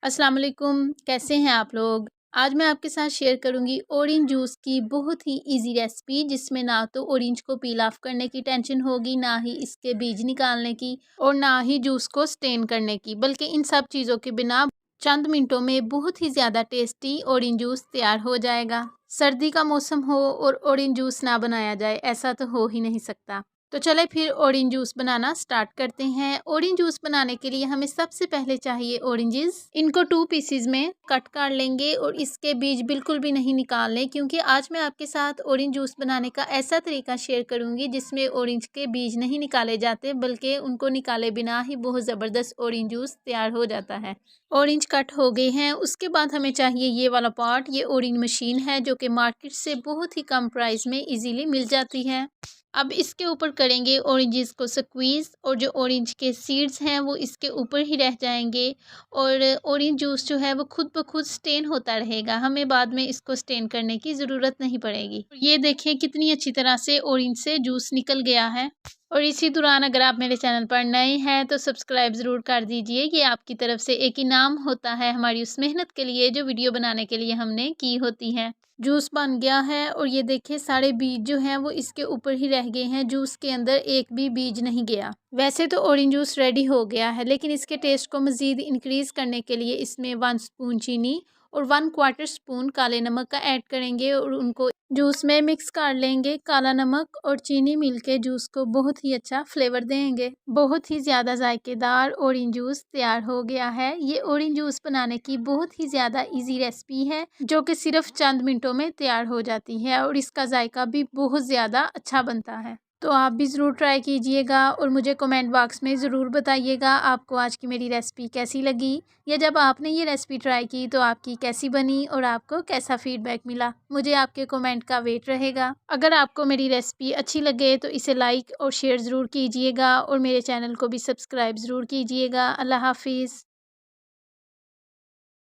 अस्सलाम वालेकुम, कैसे हैं आप लोग? आज मैं आपके साथ शेयर करूंगी ऑरेंज जूस की बहुत ही इजी रेसिपी, जिसमें ना तो ऑरेंज को पील ऑफ करने की टेंशन होगी, ना ही इसके बीज निकालने की और ना ही जूस को स्टेन करने की, बल्कि इन सब चीज़ों के बिना चंद मिनटों में बहुत ही ज़्यादा टेस्टी ऑरेंज जूस तैयार हो जाएगा। सर्दी का मौसम हो और ऑरेंज जूस ना बनाया जाए, ऐसा तो हो ही नहीं सकता। तो चले फिर ऑरेंज जूस बनाना स्टार्ट करते हैं। ऑरेंज जूस बनाने के लिए हमें सबसे पहले चाहिए ऑरेंजेस। इनको 2 पीसेज में कट कर लेंगे और इसके बीज बिल्कुल भी नहीं निकालने, क्योंकि आज मैं आपके साथ ऑरेंज जूस बनाने का ऐसा तरीका शेयर करूंगी जिसमें ऑरेंज के बीज नहीं निकाले जाते, बल्कि उनको निकाले बिना ही बहुत ज़बरदस्त ऑरेंज जूस तैयार हो जाता है। ऑरेंज कट हो गए हैं। उसके बाद हमें चाहिए ये वाला पार्ट। ये ऑरेंज मशीन है जो कि मार्केट से बहुत ही कम प्राइस में इजीली मिल जाती है। अब इसके ऊपर करेंगे ऑरेंजेस को स्क्वीज़, और जो ऑरेंज के सीड्स हैं वो इसके ऊपर ही रह जाएंगे और ऑरेंज जूस जो है वो खुद ब खुद स्टेन होता रहेगा। हमें बाद में इसको स्टेन करने की ज़रूरत नहीं पड़ेगी। ये देखिए कितनी अच्छी तरह से ऑरेंज से जूस निकल गया है। और इसी दौरान अगर आप मेरे चैनल पर नए हैं तो सब्सक्राइब ज़रूर कर दीजिए। ये आपकी तरफ से एक इनाम होता है हमारी उस मेहनत के लिए जो वीडियो बनाने के लिए हमने की होती है। जूस बन गया है और ये देखिए सारे बीज जो हैं वो इसके ऊपर ही रह गए हैं। जूस के अंदर एक भी बीज नहीं गया। वैसे तो ऑरेंज जूस रेडी हो गया है, लेकिन इसके टेस्ट को मज़ीद इंक्रीज़ करने के लिए इसमें 1 स्पून चीनी और 1/4 स्पून काले नमक का ऐड करेंगे और उनको जूस में मिक्स कर लेंगे। काला नमक और चीनी मिलके जूस को बहुत ही अच्छा फ्लेवर देंगे। बहुत ही ज़्यादा जायकेदार ऑरेंज जूस तैयार हो गया है। ये ऑरेंज जूस बनाने की बहुत ही ज़्यादा इजी रेसिपी है जो कि सिर्फ चंद मिनटों में तैयार हो जाती है और इसका जायका भी बहुत ज़्यादा अच्छा बनता है। तो आप भी ज़रूर ट्राई कीजिएगा और मुझे कमेंट बॉक्स में ज़रूर बताइएगा आपको आज की मेरी रेसिपी कैसी लगी, या जब आपने ये रेसिपी ट्राई की तो आपकी कैसी बनी और आपको कैसा फीडबैक मिला। मुझे आपके कमेंट का वेट रहेगा। अगर आपको मेरी रेसिपी अच्छी लगे तो इसे लाइक और शेयर ज़रूर कीजिएगा और मेरे चैनल को भी सब्सक्राइब ज़रूर कीजिएगा। अल्लाह हाफिज़।